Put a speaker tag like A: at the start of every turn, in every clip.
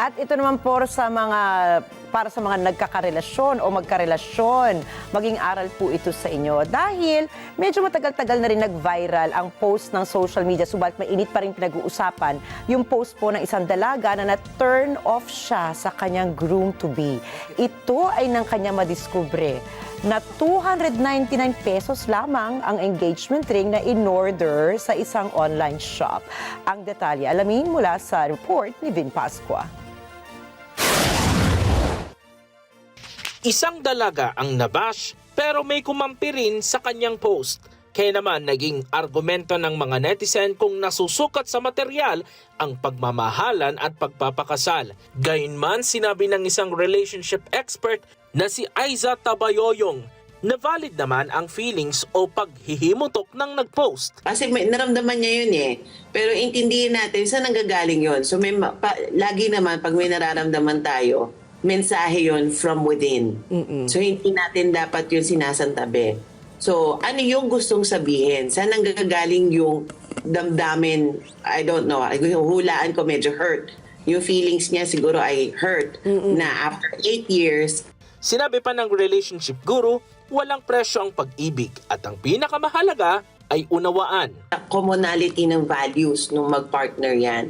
A: At ito naman po para sa mga nagkakarelasyon o magkarelasyon, maging aral po ito sa inyo. Dahil medyo matagal-tagal na rin nag-viral ang post ng social media, subalit mainit pa rin pinag-uusapan yung post po ng isang dalaga na na-turn off siya sa kanyang groom-to-be. Ito ay nang kanya madiskubre na 299 pesos lamang ang engagement ring na in-order sa isang online shop. Ang detalye, alamin mula sa report ni Vin Pascua.
B: Isang dalaga ang nabash pero may kumampi rin sa kanyang post. Kaya naman naging argumento ng mga netizen kung nasusukat sa material ang pagmamahalan at pagpapakasal. Gayunman sinabi ng isang relationship expert na si Aiza Tabayoyong na valid naman ang feelings o paghihimutok ng nagpost.
C: Kasi naramdaman niya yun eh. Pero intindihin natin saan nanggagaling yun. So lagi naman pag may nararamdaman tayo, mensahe yun from within. So hindi natin dapat yun sinasantabi. So ano yung gustong sabihin? Saan nanggagaling yung damdamin? I don't know. Hulaan ko medyo hurt. Yung feelings niya siguro ay hurt na after 8 years.
B: Sinabi pa ng relationship guru, walang presyo ang pag-ibig at ang pinakamahalaga ay unawaan.
C: Commonality ng values nung mag-partner yan.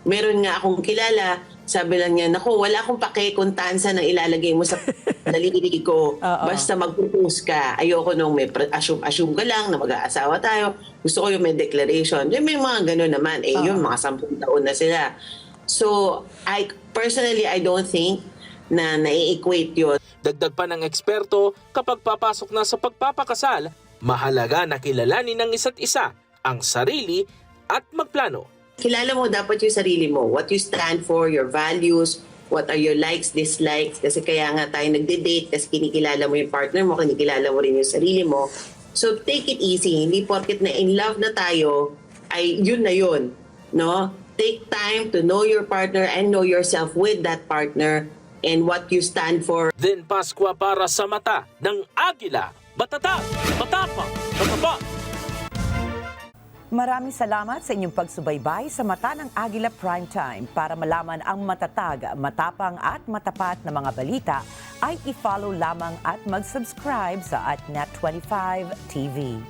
C: Meron nga akong kilala, sabi lang niya, naku, wala akong pake kung tansa nang ilalagay mo sa daliri ko. Basta mag-propose ka. Ayoko nung may assume ka lang na mag-aasawa tayo. Gusto ko yung may declaration. May mga gano'n naman. Yun, mga 10 taon na sila. So, personally, I don't think na nai-equate yun.
B: Dagdag pa ng eksperto, kapag papasok na sa pagpapakasal, mahalaga na kilalanin ng isa't isa ang sarili at magplano.
C: Kilala mo dapat yung sarili mo, what you stand for, your values, what are your likes, dislikes. Kasi kaya nga tayo nagde-date kasi kinikilala mo yung partner mo, kinikilala mo rin yung sarili mo. So take it easy. Hindi porket na in love na tayo, ay yun na yun. No? Take time to know your partner and know yourself with that partner and what you stand for.
B: Then Pascua para sa mata ng Agila. Batata, matapang, matapa.
A: Maraming salamat sa inyong pagsubaybay sa Mata ng Agila Primetime. Para malaman ang matatag, matapang at matapat na mga balita, ay i-follow lamang at mag-subscribe sa @Net25 TV.